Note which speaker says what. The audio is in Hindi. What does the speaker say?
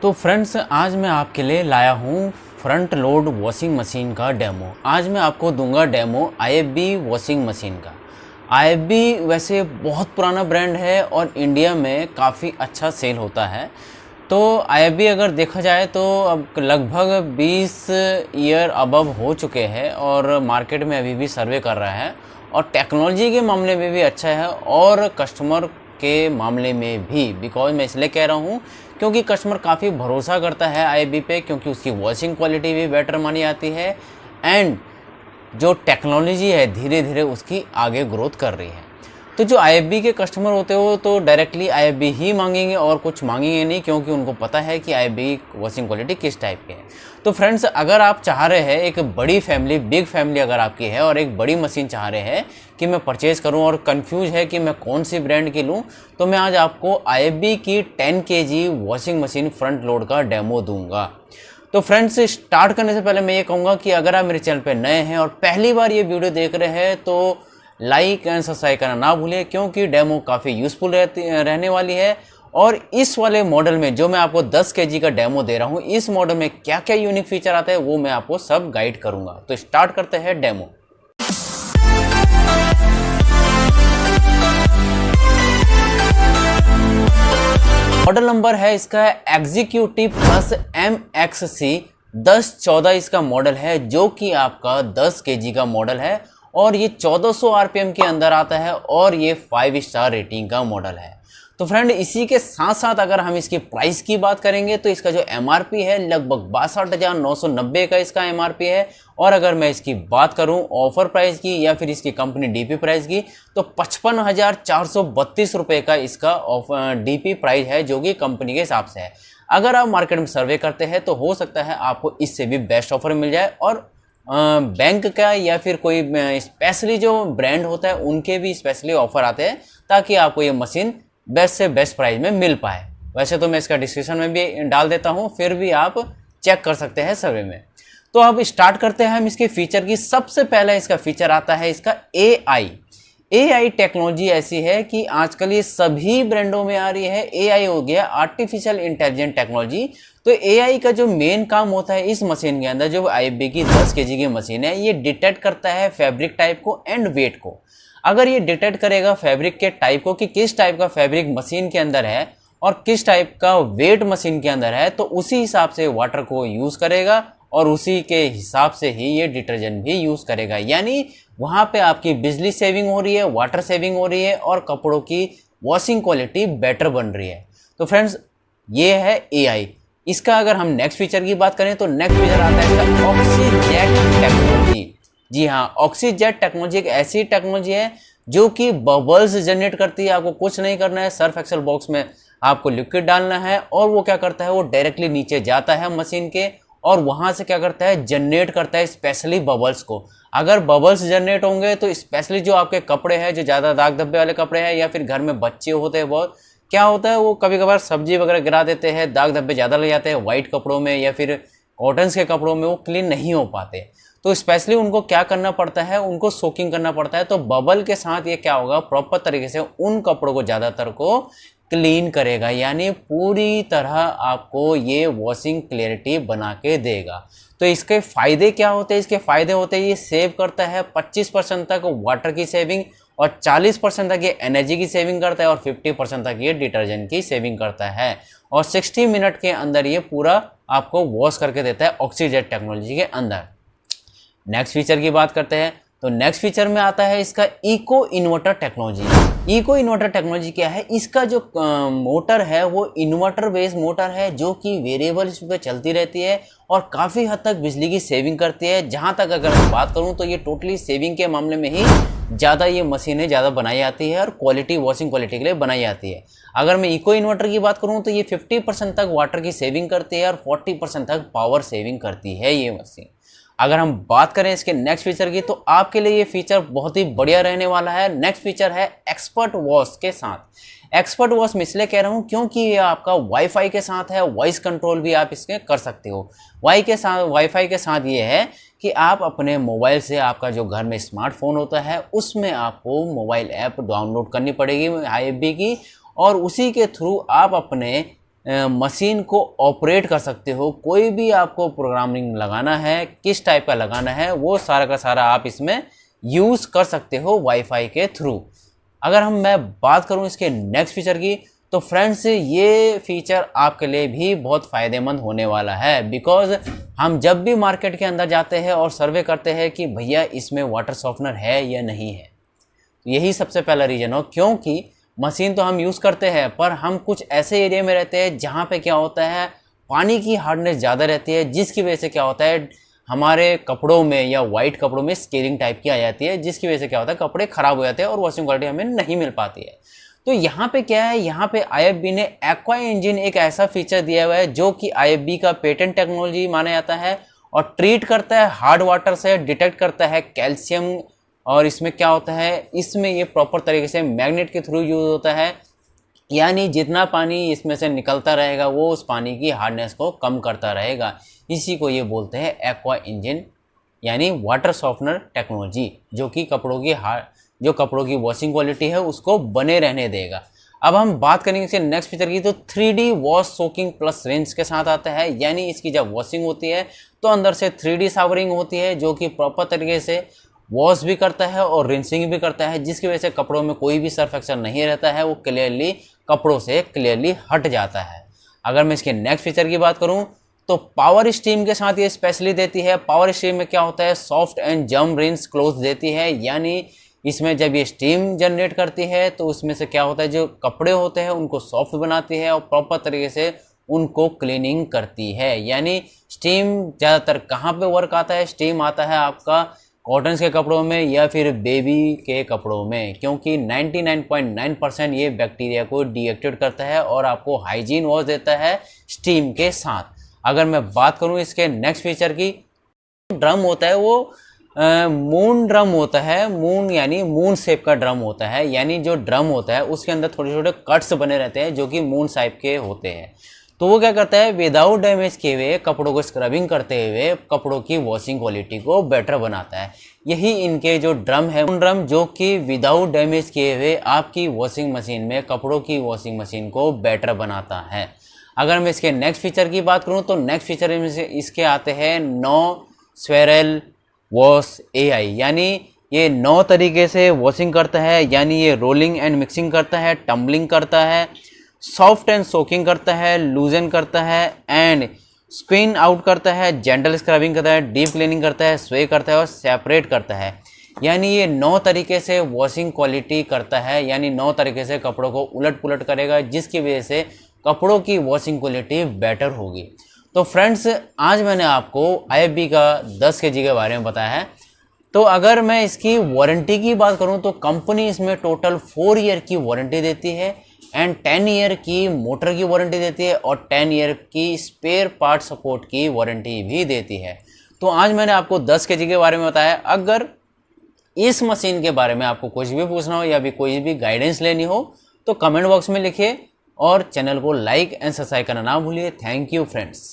Speaker 1: तो फ्रेंड्स, आज मैं आपके लिए लाया हूँ फ्रंट लोड वॉशिंग मशीन का डेमो। आज मैं आपको दूंगा डेमो IFB वॉशिंग मशीन का। IFB वैसे बहुत पुराना ब्रांड है और इंडिया में काफ़ी अच्छा सेल होता है। तो IFB अगर देखा जाए तो अब लगभग 20 ईयर अबव हो चुके हैं और मार्केट में अभी भी सर्वे कर रहा है और टेक्नोलॉजी के मामले में भी अच्छा है और कस्टमर के मामले में भी। बिकॉज मैं इसलिए कह रहा हूँ क्योंकि कस्टमर काफ़ी भरोसा करता है IFB पे, क्योंकि उसकी वॉशिंग क्वालिटी भी बेटर मानी जाती है एंड जो टेक्नोलॉजी है धीरे धीरे उसकी आगे ग्रोथ कर रही है। तो जो IFB के कस्टमर होते हो तो डायरेक्टली IFB ही मांगेंगे और कुछ मांगेंगे नहीं, क्योंकि उनको पता है कि IFB वॉशिंग क्वालिटी किस टाइप की है। तो फ्रेंड्स, अगर आप चाह रहे हैं एक बड़ी फैमिली, बिग फैमिली अगर आपकी है और एक बड़ी मशीन चाह रहे हैं कि मैं परचेज करूं और कंफ्यूज है कि मैं कौन सी ब्रांड की लूं, तो मैं आज आपको IFB की 10 kg washing machine front load का डेमो दूंगा। तो फ्रेंड्स, स्टार्ट करने से पहले मैं ये कहूँगा कि अगर आप मेरे चैनल पर नए हैं और पहली बार ये वीडियो देख रहे हैं तो लाइक एंड सब्सक्राइब करना ना भूलें, क्योंकि डेमो काफ़ी यूज़फुल रहने वाली है। और इस वाले मॉडल में जो मैं आपको 10 kg का डेमो दे रहा हूँ, इस मॉडल में क्या क्या यूनिक फीचर आता है वो मैं आपको सब गाइड करूँगा। तो स्टार्ट करते हैं डेमो। मॉडल नंबर है इसका एग्जीक्यूटिव प्लस MXC 1014 इसका मॉडल है, जो कि आपका 10 kg का मॉडल है और ये 1400 RPM के अंदर आता है और ये 5 स्टार रेटिंग का मॉडल है। तो फ्रेंड, इसी के साथ साथ अगर हम इसकी प्राइस की बात करेंगे तो इसका जो MRP है लगभग 62,990 का इसका MRP है। और अगर मैं इसकी बात करूं ऑफर प्राइस की या फिर इसकी कंपनी DP प्राइस की, तो 55,432 रुपये का इसका DP प्राइस है, जो कि कंपनी के हिसाब से है। अगर आप मार्केट में सर्वे करते हैं तो हो सकता है आपको इससे भी बेस्ट ऑफर मिल जाए और बैंक का या फिर कोई स्पेशली जो ब्रांड होता है उनके भी स्पेशली ऑफर आते हैं, ताकि आपको ये मशीन बेस्ट से बेस्ट प्राइस में मिल पाए। वैसे तो मैं इसका डिस्क्रिप्शन में भी डाल देता हूँ, फिर भी आप चेक कर सकते हैं सर्वे में। तो अब स्टार्ट करते हैं हम इसके फीचर की। सबसे पहले इसका फीचर आता है इसका AI टेक्नोलॉजी ऐसी है कि आजकल ये सभी ब्रांडों में आ रही है। AI हो गया आर्टिफिशियल इंटेलिजेंट टेक्नोलॉजी। तो AI का जो मेन काम होता है इस मशीन के अंदर, जो IFB की 10 kg की मशीन है, ये डिटेक्ट करता है फैब्रिक टाइप को एंड वेट को। अगर ये डिटेक्ट करेगा फैब्रिक के टाइप को कि किस टाइप का फैब्रिक मशीन के अंदर है और किस टाइप का वेट मशीन के अंदर है, तो उसी हिसाब से वाटर को यूज़ करेगा और उसी के हिसाब से ही ये डिटर्जेंट भी यूज़ करेगा। यानी वहाँ पे आपकी बिजली सेविंग हो रही है, वाटर सेविंग हो रही है और कपड़ों की वॉशिंग क्वालिटी बेटर बन रही है। तो फ्रेंड्स, ये है AI। इसका अगर हम नेक्स्ट फीचर की बात करें तो नेक्स्ट फीचर आता है इसका ऑक्सीजेट टेक्नोलॉजी। जी हाँ, ऑक्सीजेट टेक्नोलॉजी एक ऐसी टेक्नोलॉजी है जो कि बबल्स जनरेट करती है। आपको कुछ नहीं करना है, सर्फ एक्सेल बॉक्स में आपको लिक्विड डालना है और वो क्या करता है, वो डायरेक्टली नीचे जाता है मशीन के और वहाँ से क्या करता है, जनरेट करता है स्पेशली बबल्स को। अगर बबल्स जनरेट होंगे तो स्पेशली जो आपके कपड़े हैं, जो ज़्यादा दाग धब्बे वाले कपड़े हैं या फिर घर में बच्चे होते हैं बहुत, क्या होता है वो कभी कभार सब्जी वगैरह गिरा देते हैं, दाग धब्बे ज़्यादा लग जाते हैं वाइट कपड़ों में या फिर कॉटन्स के कपड़ों में, वो क्लीन नहीं हो पाते। तो स्पेशली उनको क्या करना पड़ता है, उनको सोकिंग करना पड़ता है। तो बबल के साथ ये क्या होगा, प्रॉपर तरीके से उन कपड़ों को ज़्यादातर को क्लीन करेगा, यानी पूरी तरह आपको ये वॉशिंग क्लियरिटी बना के देगा। तो इसके फ़ायदे क्या होते हैं? इसके फ़ायदे होते हैं ये सेव करता है 25% तक वाटर की सेविंग और 40% तक ये एनर्जी की सेविंग करता है और 50% तक ये डिटर्जेंट की सेविंग करता है और 60 मिनट के अंदर ये पूरा आपको वॉश करके देता है ऑक्सीजेट टेक्नोलॉजी के अंदर। नेक्स्ट फीचर की बात करते हैं तो नेक्स्ट फीचर में आता है इसका eco inverter technology. Eco inverter technology क्या है? इसका जो मोटर है वो इन्वर्टर बेस्ड मोटर है, जो कि वेरिएबल स्पीड पे चलती रहती है और काफ़ी हद तक बिजली की सेविंग करती है। जहाँ तक अगर मैं बात करूँ तो ये टोटली सेविंग के मामले में ही ज़्यादा ये मशीनें ज़्यादा बनाई जाती है और क्वालिटी, वॉशिंग क्वालिटी के लिए बनाई जाती है। अगर मैं इको इन्वर्टर की बात करूँ तो ये 50% तक वाटर की सेविंग करती है और 40% तक पावर सेविंग करती है ये मशीन। अगर हम बात करें इसके नेक्स्ट फीचर की तो आपके लिए ये फीचर बहुत ही बढ़िया रहने वाला है। नेक्स्ट फीचर है एक्सपर्ट वॉश के साथ। एक्सपर्ट वॉश मैं इसलिए कह रहा हूँ क्योंकि ये आपका वाईफाई के साथ है, वॉइस कंट्रोल भी आप इसके कर सकते हो। वाईफाई के साथ ये है कि आप अपने मोबाइल से, आपका जो घर में स्मार्टफोन होता है उसमें आपको मोबाइल ऐप डाउनलोड करनी पड़ेगी IFB की और उसी के थ्रू आप अपने मशीन को ऑपरेट कर सकते हो। कोई भी आपको प्रोग्रामिंग लगाना है, किस टाइप का लगाना है, वो सारा का सारा आप इसमें यूज़ कर सकते हो वाईफाई के थ्रू। अगर मैं बात करूं इसके नेक्स्ट फीचर की, तो फ्रेंड्स ये फीचर आपके लिए भी बहुत फ़ायदेमंद होने वाला है। बिकॉज़ हम जब भी मार्केट के अंदर जाते हैं और सर्वे करते हैं कि भैया इसमें वाटर सॉफ्टनर है या नहीं है, यही सबसे पहला रीज़न हो। क्योंकि मशीन तो हम यूज़ करते हैं, पर हम कुछ ऐसे एरिया में रहते हैं जहाँ पे क्या होता है, पानी की हार्डनेस ज़्यादा रहती है, जिसकी वजह से क्या होता है, हमारे कपड़ों में या वाइट कपड़ों में स्केलिंग टाइप की आ जाती है, जिसकी वजह से क्या होता है, कपड़े ख़राब हो जाते हैं और वॉशिंग क्वालिटी हमें नहीं मिल पाती है। तो यहाँ पे क्या है, यहाँ पे IFB ने एक्वा इंजन एक ऐसा फीचर दिया हुआ है जो कि IFB का पेटेंट टेक्नोलॉजी माना जाता है और ट्रीट करता है हार्ड वाटर से, डिटेक्ट करता है कैल्शियम। और इसमें क्या होता है, इसमें ये प्रॉपर तरीके से मैग्नेट के थ्रू यूज होता है, यानी जितना पानी इसमें से निकलता रहेगा वो उस पानी की हार्डनेस को कम करता रहेगा। इसी को ये बोलते हैं एक्वा इंजन, यानी वाटर सॉफ्टनर टेक्नोलॉजी, जो कि कपड़ों की वॉशिंग क्वालिटी है उसको बने रहने देगा। अब हम बात करेंगे इसके नेक्स्ट फीचर की, तो 3D wash soaking plus rinse के साथ आता है। यानी इसकी जब वॉशिंग होती है तो अंदर से 3D शावरिंग होती है, जो कि प्रॉपर तरीके से वॉश भी करता है और रिंसिंग भी करता है, जिसकी वजह से कपड़ों में कोई भी सर्फ एक्शन नहीं रहता है, वो क्लियरली कपड़ों से क्लियरली हट जाता है। अगर मैं इसके नेक्स्ट फीचर की बात करूं, तो पावर स्टीम के साथ ये स्पेशली देती है। पावर स्टीम में क्या होता है, सॉफ्ट एंड जम रिंस क्लोथ देती है। यानी इसमें जब ये स्टीम जनरेट करती है तो उसमें से क्या होता है, जो कपड़े होते हैं उनको सॉफ्ट बनाती है और प्रॉपर तरीके से उनको क्लीनिंग करती है। यानी स्टीम ज़्यादातर कहाँ पे वर्क आता है, स्टीम आता है आपका कॉटन्स के कपड़ों में या फिर बेबी के कपड़ों में, क्योंकि 99.9% ये बैक्टीरिया को डीएक्टिवेट करता है और आपको हाइजीन वॉश देता है स्टीम के साथ। अगर मैं बात करूँ इसके नेक्स्ट फीचर की, ड्रम होता है वो मून ड्रम होता है। मून यानी मून शेप का ड्रम होता है, यानी जो ड्रम होता है उसके अंदर छोटे छोटे कट्स बने रहते हैं जो कि मून शेप के होते हैं। तो वो क्या करता है, विदाउट डैमेज किए हुए कपड़ों को स्क्रबिंग करते हुए कपड़ों की वॉशिंग क्वालिटी को बेटर बनाता है। यही इनके जो ड्रम है, मून ड्रम, जो कि विदाउट डैमेज किए हुए आपकी वॉशिंग मशीन में कपड़ों की वॉशिंग मशीन को बेटर बनाता है। अगर मैं इसके नेक्स्ट फीचर की बात करूँ, तो नेक्स्ट फीचर में से इसके आते हैं 9 स्वेरल वॉश AI, यानी ये 9 तरीके से वॉशिंग करता है। यानी ये रोलिंग एंड मिक्सिंग करता है, टम्बलिंग करता है, सॉफ्ट एंड सोकिंग करता है, लूजन करता है एंड स्पिन आउट करता है, जेंटल स्क्रबिंग करता है, डीप क्लीनिंग करता है, स्वे करता है और सेपरेट करता है। यानी ये 9 तरीके से वॉशिंग क्वालिटी करता है, यानी 9 तरीके से कपड़ों को उलट पुलट करेगा, जिसकी वजह से कपड़ों की वॉशिंग क्वालिटी बेटर होगी। तो फ्रेंड्स, आज मैंने आपको IFB का 10 kg के बारे में बताया है। तो अगर मैं इसकी वारंटी की बात करूं, तो कंपनी इसमें टोटल 4 ईयर की वारंटी देती है एंड 10 ईयर की मोटर की वारंटी देती है और 10 ईयर की स्पेयर पार्ट सपोर्ट की वारंटी भी देती है। तो आज मैंने आपको 10 kg के बारे में बताया। अगर इस मशीन के बारे में आपको कुछ भी पूछना हो या भी कोई भी गाइडेंस लेनी हो, तो कमेंट बॉक्स में लिखिए और चैनल को लाइक एंड सब्सक्राइब करना ना भूलिए। Thank you friends.